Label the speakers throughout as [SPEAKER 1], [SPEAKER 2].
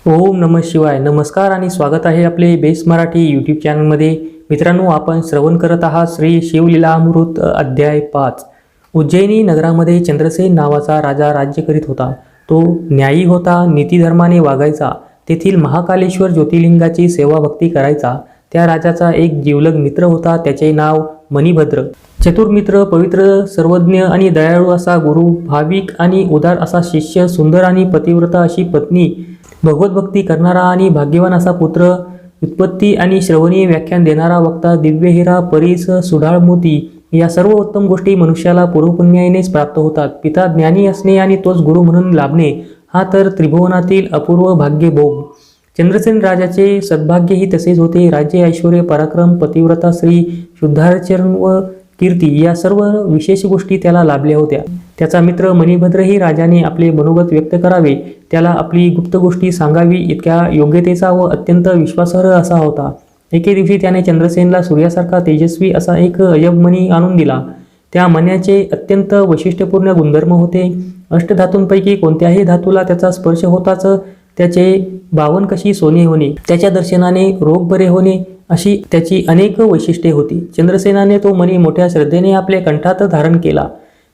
[SPEAKER 1] ओम नमः शिवाय. नमस्कार आणि स्वागत आहे आपले बेस मराठी यूट्यूब चॅनलमध्ये. मित्रांनो, आपण श्रवण करत आहात श्री शिवलीलामृत अध्याय 5. उज्जैनी नगरामध्ये चंद्रसेन नावाचा राजा राज्य करीत होता. तो न्यायी होता, नीतिधर्माने वागायचा, तेथील महाकालेश्वर ज्योतिर्लिंगाची सेवाभक्ती करायचा. त्या राजाचा एक जिवलग मित्र होता, त्याचे नाव मणिभद्र. चतुर मित्र, पवित्र, सर्वज्ञ आणि दयाळू असा गुरु, भाविक आणि उदार असा शिष्य, सुंदर आणि पतिव्रता अशी पत्नी, भगवत भक्ती करणारा आणि भाग्यवान असा पुत्र, व्युत्पत्ती आणि श्रवणीय व्याख्यान देणारा वक्ता, दिव्य हिरा, परीस, सुढाळ मोती, या सर्व उत्तम गोष्टी मनुष्याला पूर्वपुण्यानेच प्राप्त होतात. पिता ज्ञानी असणे आणि तोच गुरु म्हणून लाभणे हा तर त्रिभुवनातील अपूर्व भाग्य भोग. चंद्रसेन राजाचे सद्भाग्यही तसेच होते. राज्य, ऐश्वर्य, पराक्रम, पतिव्रता स्त्री, शुद्धाचरण व कीर्ती या सर्व विशेष गोष्टी त्याला लाभल्या होत्या. त्याचा मित्र मणिभद्रही राजाने आपले मनोगत व्यक्त करावे, त्याला आपली गुप्त गोष्टी सांगावी इतक्या योग्यतेचा व अत्यंत विश्वासार्ह असा होता. एके दिवशी त्याने चंद्रसेनला सूर्यासारखा तेजस्वी असा एक अजब मणी आणून दिला. त्या मण्याचे अत्यंत वैशिष्ट्यपूर्ण गुणधर्म होते. अष्टधातूंपैकी कोणत्याही धातूला त्याचा स्पर्श होताच त्याचे 52 कशी सोने होणे, त्याच्या दर्शनाने रोग बरे होणे अशी त्याची अनेक वैशिष्ट्ये होती. चंद्रसेनाने तो मणी मोठ्या श्रद्धेने आपल्या कंठात धारण केला.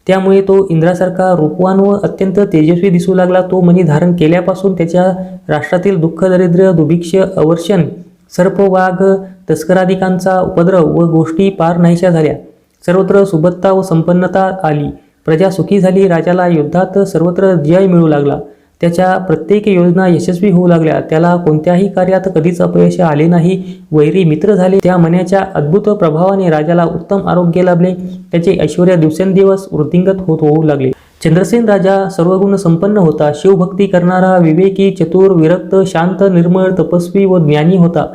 [SPEAKER 1] त्यामुळे तो इंद्रासारखा रूपवान व अत्यंत तेजस्वी दिसू लागला. तो मणी धारण केल्यापासून त्याच्या राष्ट्रातील दुःख, दरिद्र, दुर्भिक्ष, अवर्षण, सर्प, वाघ, तस्करादिकांचा उपद्रव व गोष्टी पार नाहीशा झाल्या. सर्वत्र सुबत्ता व संपन्नता आली. प्रजा सुखी झाली. राजाला युद्धात सर्वत्र जय मिळू लागला. त्याच्या प्रत्येक योजना यशस्वी होऊ लागल्या. त्याला कोणत्याही कार्यात कधीच अपयश आले नाही. वैरी मित्र झाले. त्या मण्याच्या अद्भुत प्रभावाने राजाला उत्तम आरोग्य लाभले. त्याचे ऐश्वर्य दिवसेंदिवस वृद्धिंगत होऊ लागले. चंद्रसेन राजा सर्वगुण संपन्न होता. शिवभक्ती करणारा, विवेकी, चतुर, विरक्त, शांत, निर्मळ, तपस्वी व ज्ञानी होता.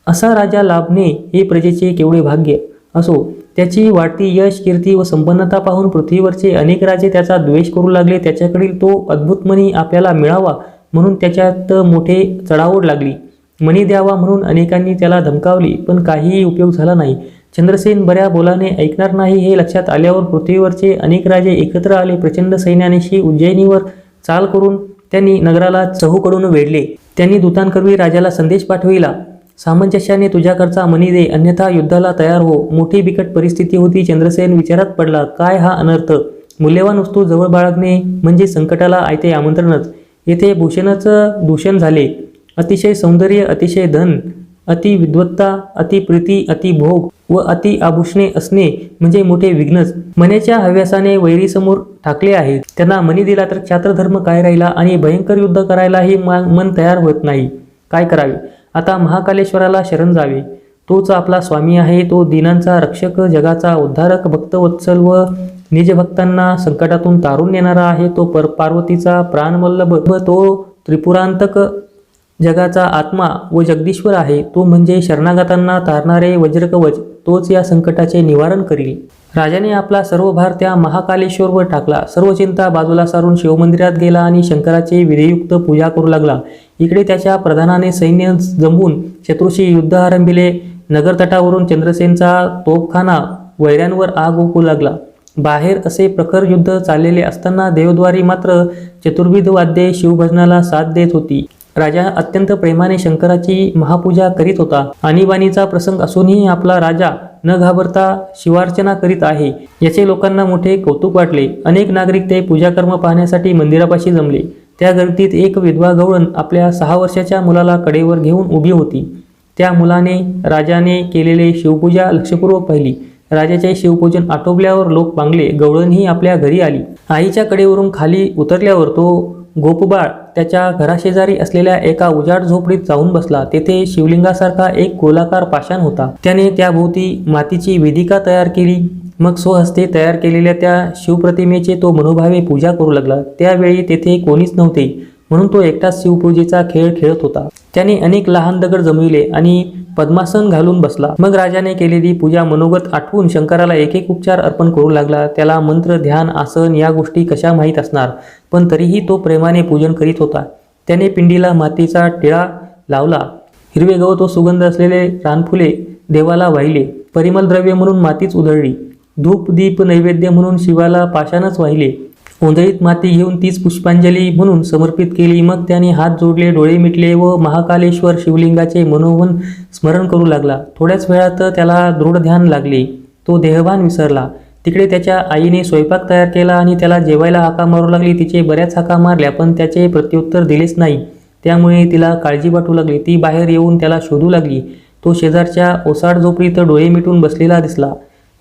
[SPEAKER 1] असा राजा लाभणे हे प्रजेचे केवढे भाग्य असो. त्याची वाढती यश, कीर्ती व संपन्नता पाहून पृथ्वीवरचे अनेक राजे त्याचा द्वेष करू लागले. त्याच्याकडील तो अद्भुत मणी आपल्याला मिळावा म्हणून त्याच्यात मोठे चढाओढ लागली. मणी द्यावा म्हणून अनेकांनी त्याला धमकावली, पण काहीही उपयोग झाला नाही. चंद्रसेन बऱ्या बोलाने ऐकणार नाही हे लक्षात आल्यावर पृथ्वीवरचे अनेक राजे एकत्र आले. प्रचंड सैन्यानिशी उज्जैनीवर चाल करून त्यांनी नगराला चहूकडून वेढले. त्यांनी दूतांकरवी राजाला संदेश पाठविला, सामंजस्याने तुझ्याकडचा मणी दे, अन्यथा युद्धाला तयार हो. मोठी बिकट परिस्थिती होती. चंद्रसेन विचारात पडला, काय हा अनर्थ? मूल्यवान वस्तू जवळ बाळगणे म्हणजे संकटाला आयते आमंत्रणच. येथे भूषणच दूषण झाले. अतिशय सौंदर्य, अतिशय धन, अति विद्वत्ता, अति प्रीती, अति भोग व अति आभूषणे असणे म्हणजे मोठे विघ्नच. मण्याच्या हव्यासाने वैरीसमोर ठाकले आहेत. त्यांना मणी दिला तर क्षात्रधर्म काय राहिला आणि भयंकर युद्ध करायलाही मन तयार होत नाही. काय करावे? आता महाकालेश्वराला शरण जावे. तोच आपला स्वामी आहे. तो दीनांचा रक्षक, जगाचा उद्धारक, भक्तवत्सल व निजभक्तांना संकटातून तारून नेणारा आहे. तो पार्वतीचा प्राणवल्लभ, तो त्रिपुरांतक, जगाचा आत्मा व जगदीश्वर आहे. तो म्हणजे शरणागतांना तारणारे वज्रकवच. तोच या संकटाचे निवारण करील. राजाने आपला सर्व भार त्या महाकालेश्वरवर टाकला. सर्व चिंता बाजूला सारून शिवमंदिरात गेला आणि शंकराची विधियुक्त पूजा करू लागला. इकडे त्याच्या प्रधानाने सैन्य जमवून शत्रूशी युद्ध आरंभिले. नगरतटावरून चंद्रसेनचा तोफखाना वैऱ्यांवर आग ओकू लागला. बाहेर असे प्रखर युद्ध चाललेले असताना देवद्वारी मात्र चतुर्विध वाद्ये शिवभजनाला साथ देत होती. राजा अत्यंत प्रेमाने शंकराची महापूजा करीत होता. आणीबाणीचा प्रसंग असूनही आपला राजा न घाबरता शिवार्चना करीत आहे याचे लोकांना मोठे कौतुक वाटले. अनेक नागरिक ते पूजाकर्म पाहण्यासाठी मंदिरापाशी जमले. त्या गर्दीत एक विधवा गवळण आपल्या 6 वर्षाच्या मुलाला कडेवर घेऊन उभी होती. त्या मुलाने राजाने केलेले शिवपूजा लक्षपूर्वक पाहिली. राजाचे शिवपूजन आटोपल्यावर लोक पांगले. गवळणही आपल्या घरी आली. आईच्या कडेवरून खाली उतरल्यावर तो गोपबाळ त्याच्या घराशेजारी असलेल्या एका उजाड झोपडीत जाऊन बसला. तेथे शिवलिंगासारखा एक गोलाकार पाषाण होता. त्याने त्याभोवती मातीची वेदिका तयार केली. मग स्वहस्ते तयार केलेल्या त्या शिवप्रतिमेचे तो मनोभावे पूजा करू लागला. त्यावेळी तेथे कोणीच नव्हते म्हणून तो एकटाच शिवपूजेचा खेळ खेळत होता. त्याने अनेक लहान दगड जमविले आणि पद्मासन घालून बसला. मग राजाने केलेली पूजा मनोगत आठवून शंकराला एक एक उपचार अर्पण करू लागला. त्याला मंत्र, ध्यान, आसन या गोष्टी कशा माहीत असणार, पण तरीही तो प्रेमाने पूजन करीत होता. त्याने पिंडीला मातीचा टिळा लावला. हिरवे गवत व सुगंध असलेले रानफुले देवाला वाहिले. परिमल द्रव्य म्हणून मातीच उधळली. धूप, दीप, नैवेद्य म्हणून शिवाला पाषाणच वाहिले. ओंजळीत माती घेऊन तीच पुष्पांजली म्हणून समर्पित केली. मग त्याने हात जोडले, डोळे मिटले व महाकालेश्वर शिवलिंगाचे मनोमन स्मरण करू लागला. थोड्याच वेळात त्याला दृढ ध्यान लागले. तो देहभान विसरला. तिकडे त्याच्या आईने स्वयंपाक तयार केला आणि त्याला जेवायला हाका मारू लागली. तिचे बऱ्याच हाका मारल्या पण त्याचे प्रत्युत्तर दिलेच नाही. त्यामुळे तिला काळजी वाटू लागली. ती बाहेर येऊन त्याला शोधू लागली. तो शेजारच्या ओसाड झोपडीत डोळे मिटून बसलेला दिसला.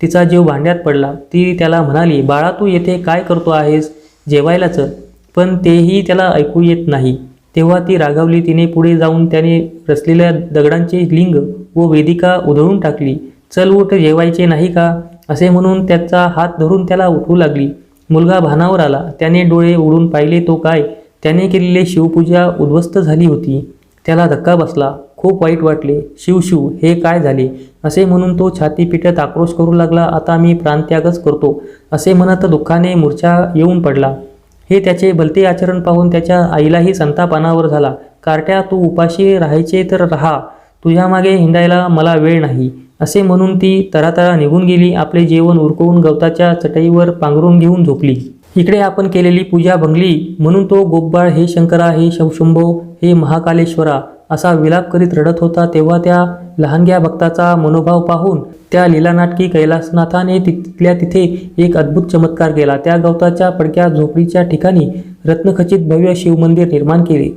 [SPEAKER 1] तिचा जीव भांड्यात पडला. ती त्याला म्हणाली, बाळा तू येथे काय करतो आहेस? जेवायला चल. पण तेही त्याला ऐकू येत नाही. तेव्हा ती रागावली. तिने पुढे जाऊन त्याने रचलेल्या दगडांचे लिंग व वेदिका उधळून टाकली. चल उठ, जेवायचे नाही का? असे म्हणून त्याचा हात धरून त्याला उठवू लागली. मुलगा भानावर आला. त्याने डोळे उघडून पाहिले. तो काय, त्याने केलेली शिवपूजा उद्ध्वस्त झाली होती. त्याला धक्का बसला. खूप वाईट वाटले. शिव शिव, हे काय झाले? असे म्हणून तो छाती पिटत आक्रोश करू लागला. आता मी प्राणत्यागच करतो असे म्हणत दुःखाने मूर्छा येऊन पडला. हे त्याचे भलते आचरण पाहून त्याच्या आईलाही संताप अनावर झाला. कार्ट्या, तू उपाशी राहायचे तर राहा, तुझ्या मागे हिंडायला मला वेळ नाही असे म्हणून ती तरातरा निघून गेली. आपले जेवण उरकवून गवताच्या चटईवर पांघरून घेऊन झोपली. इकडे आपण केलेली पूजा भंगली म्हणून तो गोपबाळ हे शंकरा, हे शंभो, हे महाकालेश्वरा असा विलाप करीत रडत होता. तेव्हा त्या लहानग्या भक्ताचा मनोभाव पाहून त्या लीलानाटकी कैलासनाथाने तिथल्या तिथे एक अद्भुत चमत्कार केला. त्या गवताच्या पडक्या झोपडीच्या ठिकाणी रत्नखचित भव्य शिवमंदिर निर्माण केले.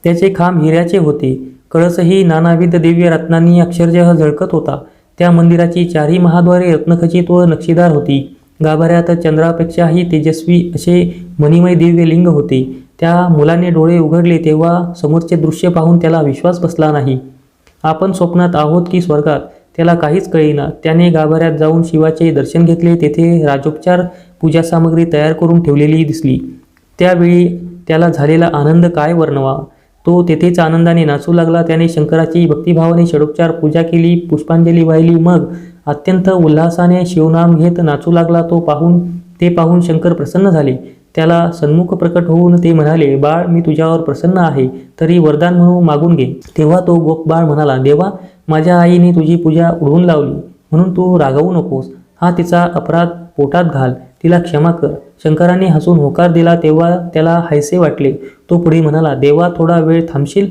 [SPEAKER 1] त्याचे खांब हिऱ्याचे होते. कळसही नानाविध दिव्य रत्नांनी अक्षरशः झळकत होता. त्या मंदिराची चारही महाद्वारे रत्नखचित व नक्षीदार होती. गाभाऱ्यात चंद्रापेक्षाही तेजस्वी असे मणिमय दिव्य लिंग होते. त्या मुलाने डोळे उघडले तेव्हा समोरचे दृश्य पाहून त्याला विश्वास बसला नाही. आपण स्वप्नात आहोत की स्वर्गात त्याला काहीच कळेना. त्याने गाभाऱ्यात जाऊन शिवाचे दर्शन घेतले. तेथे राजोपचार पूजा सामग्री तयार करून ठेवलेली दिसली. त्यावेळी त्याला झालेला आनंद काय वर्णवा. तो तेथेच आनंदाने नाचू लागला. त्याने शंकराची भक्तिभावाने षडोपचार पूजा केली, पुष्पांजली वाहिली. मग अत्यंत उल्हासाने शिवनाम घेत नाचू लागला. ते पाहून शंकर प्रसन्न झाले. त्याला सन्मुख प्रकट होऊन ते म्हणाले, बाळ मी तुझ्यावर प्रसन्न आहे, तरी वरदान म्हणून मागून घे. तेव्हा तो गोप बाळ म्हणाला, देवा माझ्या आईने तुझी पूजा उडवून लावली म्हणून तू रागावू नकोस. हा तिचा अपराध पोटात घाल, तिला क्षमा कर. शंकराने हसून होकार दिला. तेव्हा त्याला हायसे वाटले. तो पुढे म्हणाला, देवा थोडा वेळ थांबशील?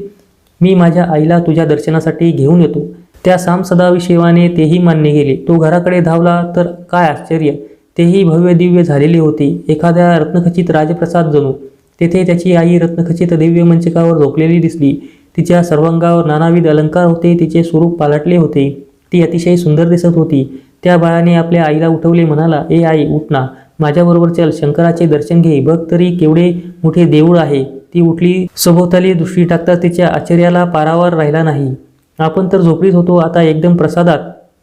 [SPEAKER 1] मी माझ्या आईला तुझ्या दर्शनासाठी घेऊन येतो. त्या सदाशिवाने तेही मान्य केले. तो घराकडे धावला तर काय आश्चर्य, तेही भव्य दिव्य झालेले होते. एखाद्या रत्नखचित राजप्रसाद जणू. तेथे त्याची आई रत्नखचित दिव्य मंचकावर झोपलेली दिसली. तिच्या सर्वांगावर नानाविध अलंकार होते. तिचे स्वरूप पालटले होते. ती अतिशय सुंदर दिसत होती. त्या बाळाने आपल्या आईला उठवले. म्हणाला, ए आई उठ ना, माझ्याबरोबर चल, शंकराचे दर्शन घे. बघ तरी केवढे मोठे देऊळ आहे. ती उठली. सभोवताली दृष्टी टाकताच तिच्या आश्चर्याला पारावर राहिला नाही. आपण तर झोपडीत होतो, आता एकदम प्रसादात,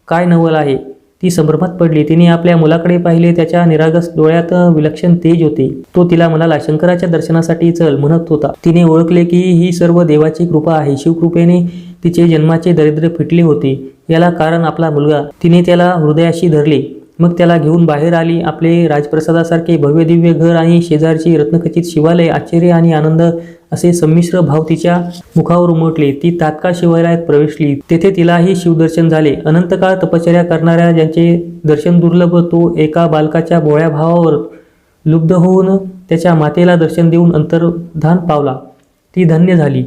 [SPEAKER 1] काय नवल आहे. ती संभ्रमात पडली. तिने आपल्या मुलाकडे पाहिले. त्याच्या निरागस डोळ्यात विलक्षण तेज होते. तो तिला म्हणाला, शंकराच्या दर्शनासाठी चल म्हणत होता. तिने ओळखले की ही सर्व देवाची कृपा आहे. शिवकृपेने तिचे जन्माचे दरिद्र फिटले होते. याला कारण आपला मुलगा. तिने त्याला हृदयाशी धरले. मग त्याला घेऊन बाहेर आली. आपले राजप्रसादासारखे भव्य दिव्य घर आणि शेजारची रत्नखचित शिवालय. आश्चर्य आणि आनंद असे संमिश्र भाव तिच्या मुखावर उमटले. ती तात्काळ शिवालयात प्रवेशली. तेथे तिलाही शिवदर्शन झाले. अनंतकाळ तपश्चर्या करणाऱ्या ज्यांचे दर्शन दुर्लभ, तो एका बालकाच्या भोळ्या भावावर लुब्ध होऊन त्याच्या मातेला दर्शन देऊन अंतर्धान पावला. ती धन्य झाली.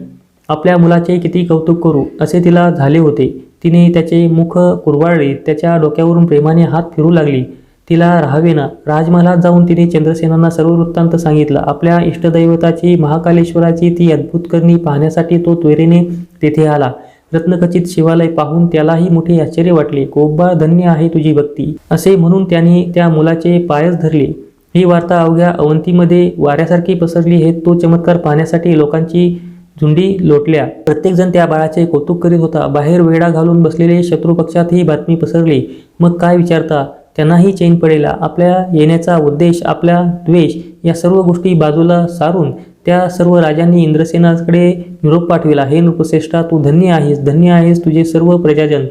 [SPEAKER 1] आपल्या मुलाचे किती कौतुक करू असे तिला झाले होते. तिने त्याचे मुख कुरवाळले. त्याच्या डोक्यावरून प्रेमाने हात फिरू लागली. तिला राहावेना. राजमहालात जाऊन तिने चंद्रसेनांना सर्व वृत्तांत सांगितला. आपल्या इष्टदैवताची महाकालेश्वराची ती अद्भुत करणी पाहण्यासाठी तो त्वरेने तेथे आला. रत्नखचित शिवालय पाहून त्यालाही मोठे आश्चर्य वाटले. गोपबाळ, धन्य आहे तुझी भक्ती असे म्हणून त्याने त्या मुलाचे पायच धरले. ही वार्ता अवघ्या अवंतीमध्ये वाऱ्यासारखी पसरली. हे तो चमत्कार पाहण्यासाठी लोकांची झुंडी लोटल्या. प्रत्येकजण त्या बाळाचे कौतुक करीत होता. बाहेर वेढा घालून बसलेले शत्रुपक्षात ही बातमी पसरली. मग काय विचारता, त्यांनाही चैन पडेला. आपल्या येण्याचा उद्देश, आपला द्वेष या सर्व गोष्टी बाजूला सारून त्या सर्व राजांनी इंद्रसेनाकडे निरोप पाठविला. हे नृपश्रेष्ठा, तू धन्य आहेस, धन्य आहेस तुझे सर्व प्रजाजन.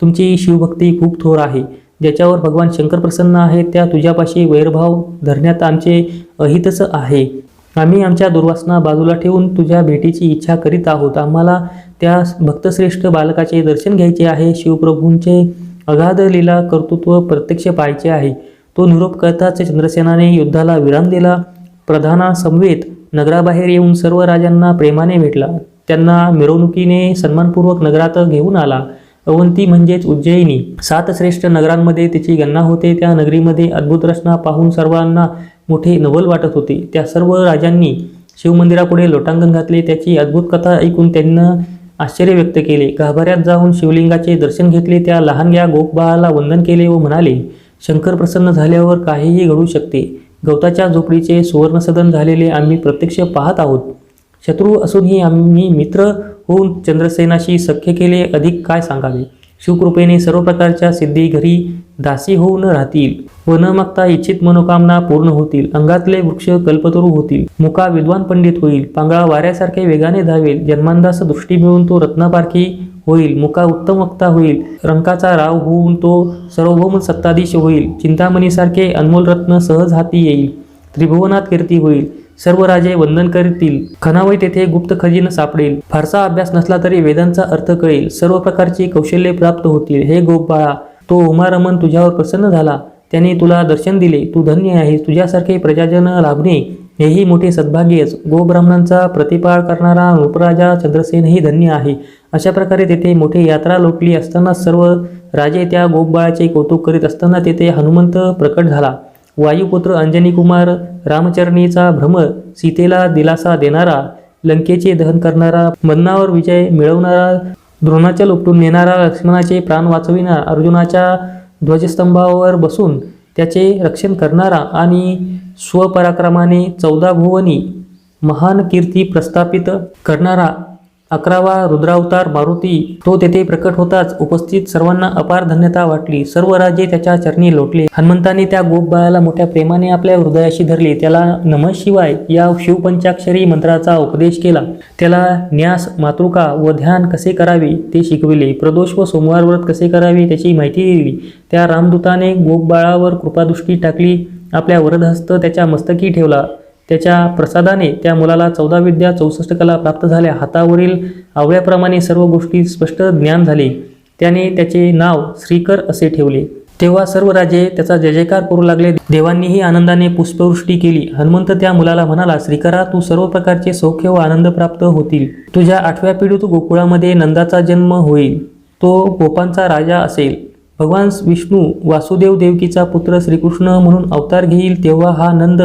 [SPEAKER 1] तुमची शिवभक्ती खूप थोर आहे. ज्याच्यावर भगवान शंकर प्रसन्न आहे त्या तुझ्यापाशी वैरभाव धरण्यात आमचे अहितच आहे. आम्ही आमच्या दुर्वासना बाजूला ठेवून तुझ्या भेटीची इच्छा करीत आहोत. आम्हाला त्या भक्तश्रेष्ठ बालकाचे दर्शन घ्यायचे आहे. शिवप्रभूंचे अगाध लीला कर्तृत्व प्रत्यक्ष पाहायचे आहे. तो निरोप करताच चंद्रसेनाने युद्धाला विराम दिला प्रधानासमवेत नगराबाहेर येऊन सर्व राजांना प्रेमाने भेटला. त्यांना मिरवणुकीने सन्मानपूर्वक नगरात घेऊन आला. अवंती म्हणजेच उज्जयिनी 7 श्रेष्ठ नगरांमध्ये तिची गणना होते. त्या नगरीमध्ये अद्भुत रचना पाहून सर्वांना मोठे नवल वाटत होते. त्या सर्व राजांनी शिवमंदिरापुढे लोटांगण घातले. त्याची अद्भुत कथा ऐकून त्यांना आश्चर्य व्यक्त केले. गाभाऱ्यात जाऊन शिवलिंगाचे दर्शन घेतले. त्या लहानग्या गोपबाळाला वंदन केले व म्हणाले, शंकर प्रसन्न झाल्यावर काहीही घडू शकते. गवताच्या झोपडीचे सुवर्णसदन झालेले आम्ही प्रत्यक्ष पाहत आहोत. शत्रू असूनही आम्ही मित्र होऊन चंद्रसेनाशी सख्य केले. अधिक काय सांगावे. शिवकृपेने सर्व प्रकारच्या सिद्धी घरी दासी होऊन राहतील व न मागता इच्छित मनोकामना पूर्ण होतील. अंगातले वृक्ष कल्पतरू होतील. मुका विद्वान पंडित होईल. पांगळा वाऱ्यासारखे वेगाने धावेल. जन्मांदास दृष्टी मिळून तो रत्नापारखी होईल. मुका उत्तम वक्ता होईल. रंकाचा राव होऊन तो सार्वभौम सत्ताधीश होईल. चिंतामणीसारखे अनमोल रत्न सहज हाती येईल. त्रिभुवनात कीर्ती होईल. सर्व राजे वंदन करतील. खणावय तेथे गुप्त खजिन सापडेल. फारसा अभ्यास नसला तरी वेदांचा अर्थ कळेल. सर्व प्रकारची कौशल्ये प्राप्त होतील. हे गोपबाळा, तो उमारमन तुझ्यावर प्रसन्न झाला. त्याने तुला दर्शन दिले. तू धन्य आहेस. तुझ्यासारखे प्रजाजन लाभणे हेही मोठे सद्भाग्यच. गोब्राह्मणांचा प्रतिपाळ करणारा नृपराजा चंद्रसेनही धन्य आहे. अशा प्रकारे तेथे मोठी यात्रा लोटली असताना सर्व राजे त्या गोपबाळाचे कौतुक करीत असताना तेथे हनुमंत प्रकट झाला. वायुपुत्र अंजनीकुमार रामचरणीचा भ्रम, सीतेला दिलासा देणारा, लंकेचे दहन करणारा, मदनावर विजय मिळवणारा, द्रोणाच्या लुपटून नेणारा, लक्ष्मणाचे प्राण वाचविणारा, अर्जुनाच्या ध्वजस्तंभावर बसून त्याचे रक्षण करणारा आणि स्वपराक्रमाने 14 भुवनी महान कीर्ती प्रस्थापित करणारा 11वा रुद्रावतार मारुती, तो तेथे प्रकट होताच उपस्थित सर्वांना अपार धन्यता वाटली. सर्व राजे त्याच्या चरणी लोटले. हनुमंताने त्या गोपबाळाला मोठ्या प्रेमाने आपल्या हृदयाशी धरले. त्याला नमः शिवाय या शिवपंचाक्षरी मंत्राचा उपदेश केला. त्याला न्यास, मातृका व ध्यान कसे करावे ते शिकविले. प्रदोष व सोमवार व्रत कसे करावे त्याची माहिती दिली. त्या रामदूताने गोपबाळावर कृपादृष्टी टाकली. आपल्या वरदहस्त त्याच्या मस्तकी ठेवला. त्याच्या प्रसादाने त्या मुलाला 14 विद्या 64 कला प्राप्त झाल्या. हातावरील आवळ्याप्रमाणे सर्व गोष्टी स्पष्ट ज्ञान झाले. त्याने त्याचे नाव श्रीकर असे ठेवले. तेव्हा सर्व राजे त्याचा जय जयकार करू लागले. देवांनीही आनंदाने पुष्पवृष्टी केली. हनुमंत त्या मुलाला म्हणाला, श्रीकरा, तू सर्व प्रकारचे सौख्य व आनंद प्राप्त होतील. तुझ्या 8व्या पिढीत गोकुळामध्ये नंदाचा जन्म होईल. तो गोपांचा राजा असेल. भगवान विष्णू वासुदेव देवकीचा पुत्र श्रीकृष्ण म्हणून अवतार घेईल. तेव्हा हा नंद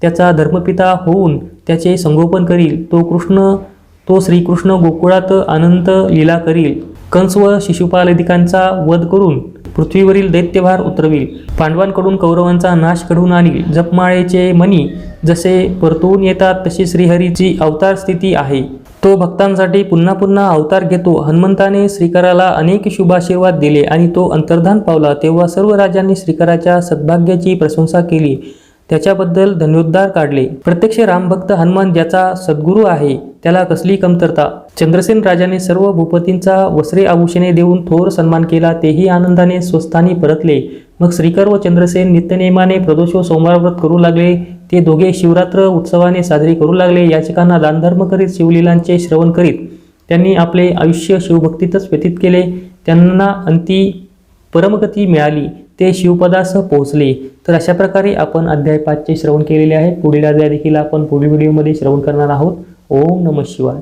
[SPEAKER 1] त्याचा धर्मपिता होऊन त्याचे संगोपन करील. तो श्रीकृष्ण गोकुळात अनंत लीला करील. कंस व शिशुपालादिकांचा वध करून पृथ्वीवरील दैत्यभार उतरविल. पांडवांकडून कौरवांचा नाश घडवून आणील. जपमाळेचे मणी जसे परतून येतात तशी श्रीहरीची अवतार स्थिती आहे. तो भक्तांसाठी पुन्हा पुन्हा अवतार घेतो. हनुमंताने श्रीकराला अनेक शुभाशीर्वाद दिले आणि तो अंतर्धान पावला. तेव्हा सर्व राजांनी श्रीकराच्या सद्भाग्याची प्रशंसा केली. त्याच्याबद्दल धन्योद्गार काढले. प्रत्यक्ष रामभक्त हनुमान ज्याचा सद्गुरू आहे त्याला कसली कमतरता. चंद्रसेन राजाने सर्व भूपतींचा वस्त्रे आभूषणे देऊन थोर सन्मान केला. तेही आनंदाने स्वस्थानी परतले. मग श्रीकर व चंद्रसेन नित्यनेमाने प्रदोष व सोमवार व्रत करू लागले. ते दोघे शिवरात्र उत्सवाने साजरी करू लागले. याचकांना दानधर्म करीत शिवलीलांचे श्रवण करीत त्यांनी आपले आयुष्य शिवभक्तीतच व्यतीत केले. त्यांना अंती परमगती मिळाली. ते शिवपदास पोहोचले. तर अशा प्रकारे आपण अध्याय 5 चे श्रवण केलेले आहे. पुढील अध्याय देखील आपण पुढील व्हिडिओमध्ये श्रवण करणार आहोत. ओम नमः शिवाय.